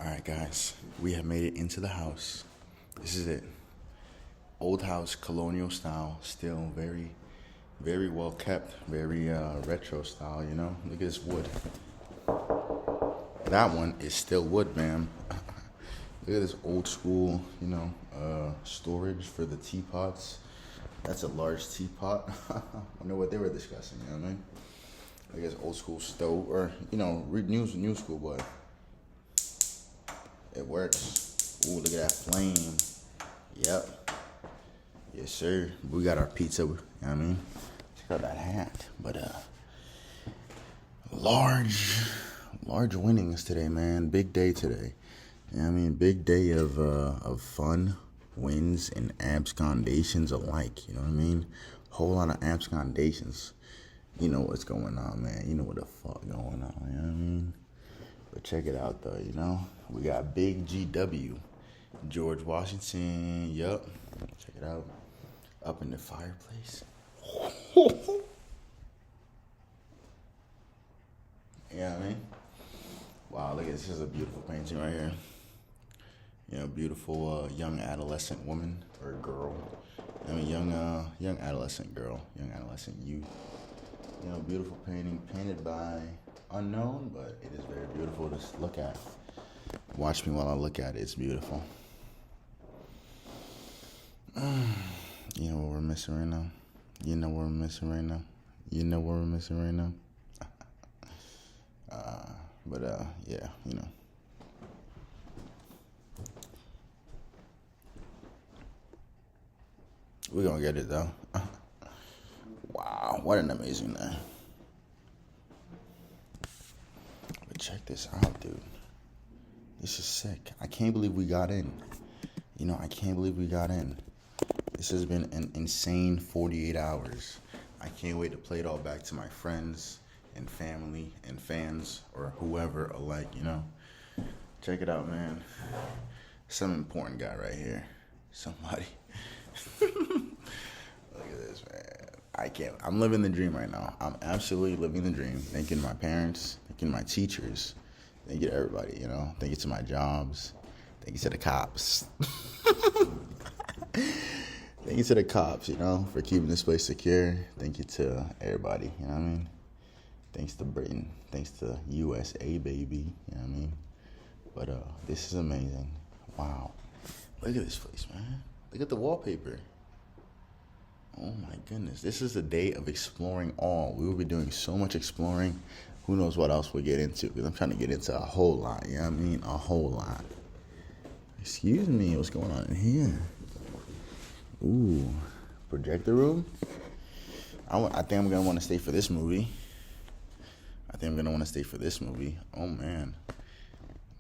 All right, guys, we have made it into the house. This is it. Old house, colonial style, still very, very well kept, very retro style, you know? Look at this wood. That one is still wood, man. Look at this old school, storage for the teapots. That's a large teapot. I wonder what they were discussing, you know what I mean? I guess old school stove, or, new school, but it works. Ooh, look at that flame. Yep. Yes, sir. We got our pizza, you know what I mean? Check out that hat. But, large winnings today, man. Big day today. You know what I mean? Big day of fun, wins, and abscondations alike. You know what I mean? Whole lot of abscondations. You know what's going on, man. You know what the fuck going on, you know what I mean? But check it out, though, you know? We got Big GW. George Washington, yup. Check it out. Up in the fireplace. You know what I mean? Wow, look at this. This is a beautiful painting right here. You know, beautiful young adolescent woman or girl. I mean, young adolescent girl, young adolescent youth. You know, beautiful painting, painted by unknown, but it is very beautiful to look at. Watch me while I look at it. It's beautiful. You know what we're missing right now? You know what we're missing right now? You know what we're missing right now? Yeah, you know. We're gonna get it, though. Wow, what an amazing day. But check this out, dude. This is sick. I can't believe we got in. You know, I can't believe we got in. This has been an insane 48 hours. I can't wait to play it all back to my friends and family and fans or whoever alike, you know. Check it out, man. Some important guy right here. Somebody. Look at this, man. I'm living the dream right now. I'm absolutely living the dream. Thank you to my parents. Thank you to my teachers. Thank you to everybody, you know. Thank you to my jobs. Thank you to the cops. Thank you to the cops, you know, for keeping this place secure. Thank you to everybody, you know what I mean? Thanks to Britain. Thanks to USA, baby, you know what I mean? But this is amazing. Wow. Look at this place, man. Look at the wallpaper. Oh, my goodness. This is a day of exploring all. We will be doing so much exploring. Who knows what else we'll get into, because I'm trying to get into a whole lot, you know what I mean? A whole lot. Excuse me, what's going on in here? Ooh, projector room? I think I'm going to want to stay for this movie. Oh, man.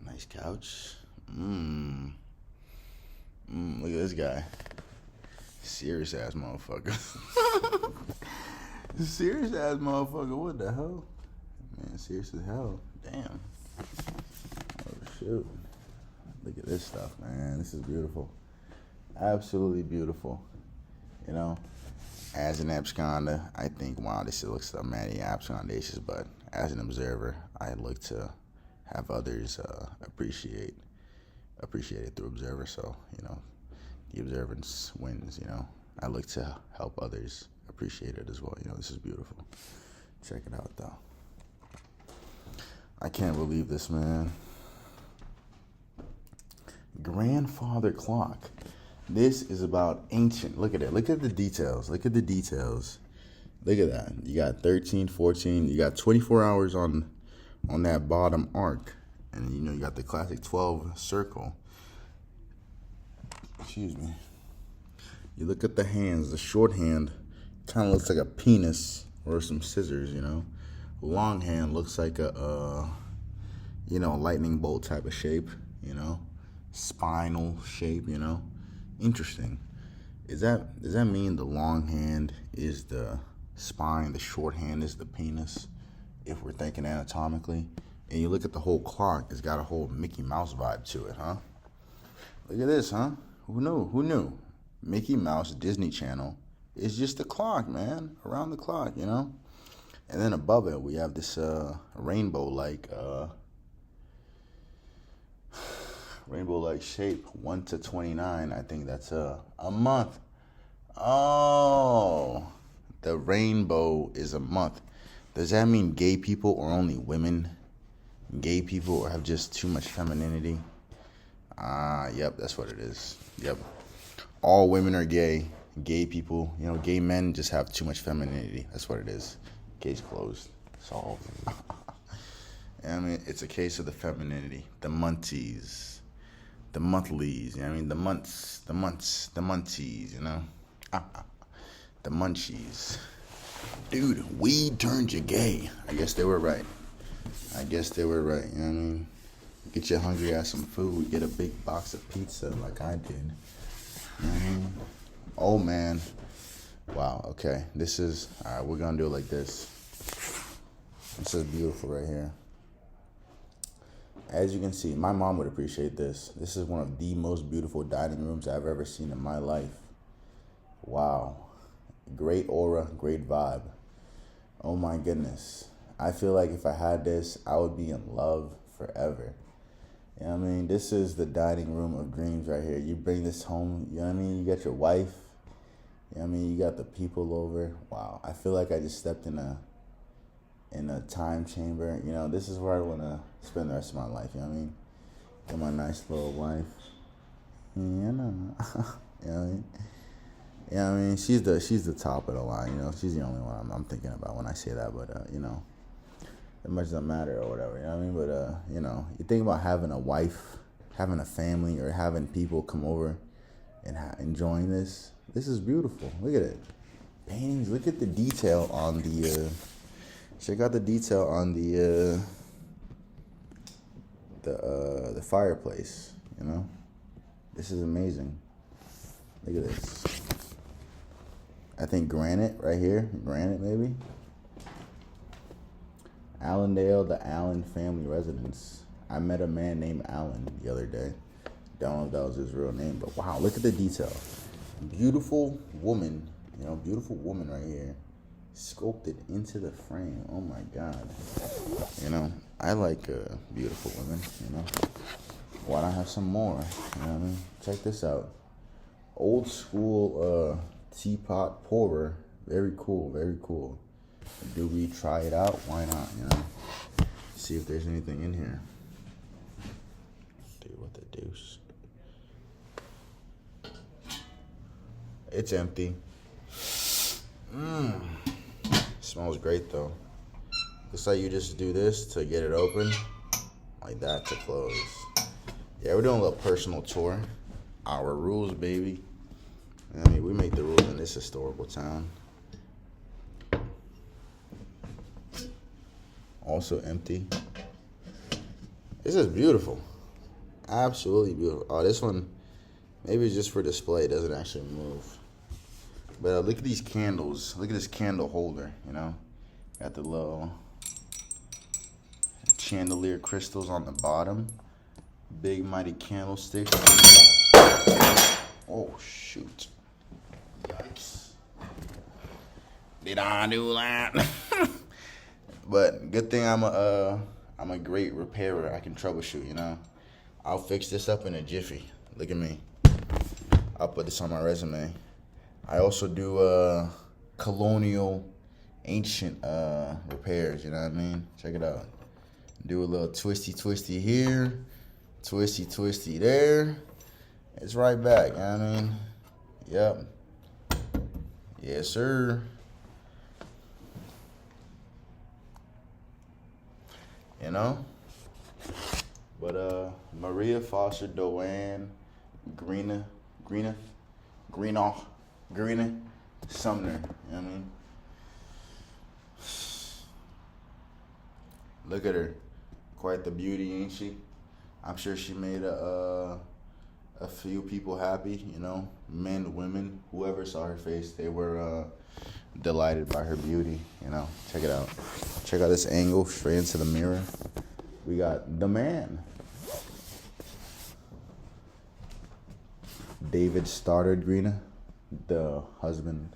Nice couch. Look at this guy. Serious ass motherfucker. Serious ass motherfucker. What the hell? Man, serious as hell. Damn. Oh, shoot. Look at this stuff, man. This is beautiful. Absolutely beautiful. You know, as an absconder, I think, wow, this looks many abscondations, but as an observer, I look to have others appreciate it through observer. So, you know, the observance wins, you know. I look to help others appreciate it as well. You know, this is beautiful. Check it out, though. I can't believe this, man. Grandfather clock. This is about ancient. Look at it. Look at the details. Look at the details. Look at that. You got 13, 14. You got 24 hours on that bottom arc. And, you know, you got the classic 12 circle. Excuse me. You look at the hands. The short hand kind of looks like a penis or some scissors, you know. Long hand looks like a lightning bolt type of shape, you know. Spinal shape, you know. Interesting. Does that mean the long hand is the spine, the short hand is the penis, if we're thinking anatomically? And you look at the whole clock, it's got a whole Mickey Mouse vibe to it, huh? Look at this, huh? Who knew? Mickey Mouse, Disney Channel, is just the clock, man. Around the clock, you know? And then above it, we have this rainbow-like Rainbow-like shape, 1 to 29. I think that's a month. Oh, the rainbow is a month. Does that mean gay people or only women? Gay people or have just too much femininity? Yep, that's what it is. Yep. All women are gay. Gay people, gay men just have too much femininity. That's what it is. Case closed. Solved. I mean, it's a case of the femininity. The munties. The monthlies. The months. The munties, The munchies. Dude, weed turned you gay. I guess they were right. You know what I mean? Get you hungry at some food. Get a big box of pizza like I did. You know what I mean? Oh, man. Wow, okay. Alright, we're gonna do it like this. This is beautiful right here. As you can see, my mom would appreciate this. This is one of the most beautiful dining rooms I've ever seen in my life. Wow. Great aura, great vibe. Oh my goodness. I feel like if I had this, I would be in love forever. You know what I mean? This is the dining room of dreams right here. You bring this home, you know what I mean? You got your wife. You know what I mean? You got the people over. Wow. I feel like I just stepped in a time chamber. This is where I want to spend the rest of my life. You know what I mean? Got my nice little wife. You know what I mean? Yeah, I mean, she's the top of the line, She's the only one I'm thinking about when I say that, but, it much doesn't matter or whatever, you know what I mean? But, you think about having a wife, having a family, or having people come over and enjoying this. This is beautiful. Look at it. Paintings. Look at the detail on the, check out the detail on the fireplace, This is amazing. Look at this. I think granite right here. Granite, maybe. Allendale, the Allen family residence. I met a man named Allen the other day. Don't know if that was his real name, but wow, look at the detail. Beautiful woman, beautiful woman right here. Sculpted into the frame. Oh my God. I like beautiful women, Why not have some more? You know what I mean? Check this out. Old school teapot pourer. Very cool, very cool. Do we try it out? Why not, See if there's anything in here. Dude, what the deuce? It's empty. Smells great though. Looks like you just do this to get it open. Like that to close. Yeah, we're doing a little personal tour. Our rules, baby. I mean, we make the rules in this historical town. Also empty. This is beautiful. Absolutely beautiful. Oh, this one, maybe it's just for display. It doesn't actually move. But look at these candles. Look at this candle holder, Got the little chandelier crystals on the bottom. Big mighty candlestick. Oh, shoot. Yikes. Did I do that? But good thing I'm a great repairer. I can troubleshoot, I'll fix this up in a jiffy. Look at me. I'll put this on my resume. I also do colonial, ancient repairs, you know what I mean? Check it out. Do a little twisty here, twisty there. It's right back, you know what I mean? Yep. Yes, sir. But Maria Foster Doane, Greenough, Sumner, you know what I mean? Look at her. Quite the beauty, ain't she? I'm sure she made a few people happy, men, women, whoever saw her face, they were delighted by her beauty, Check it out. Check out this angle straight into the mirror. We got the man. David Stoddard Greenough, the husband,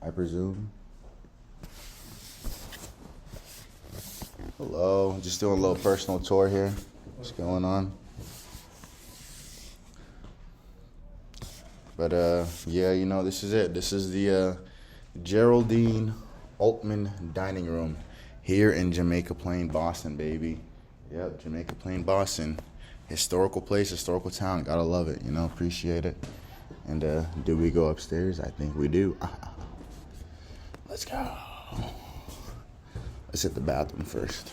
I presume. Hello, just doing a little personal tour here. What's going on? But yeah, you know, this is it. This is the Geraldine Altman dining room here in Jamaica Plain, Boston, baby. Yep, Jamaica Plain, Boston. Historical place, historical town. Gotta love it, you know, appreciate it. And do we go upstairs? I think we do. Let's go. Let's hit the bathroom first.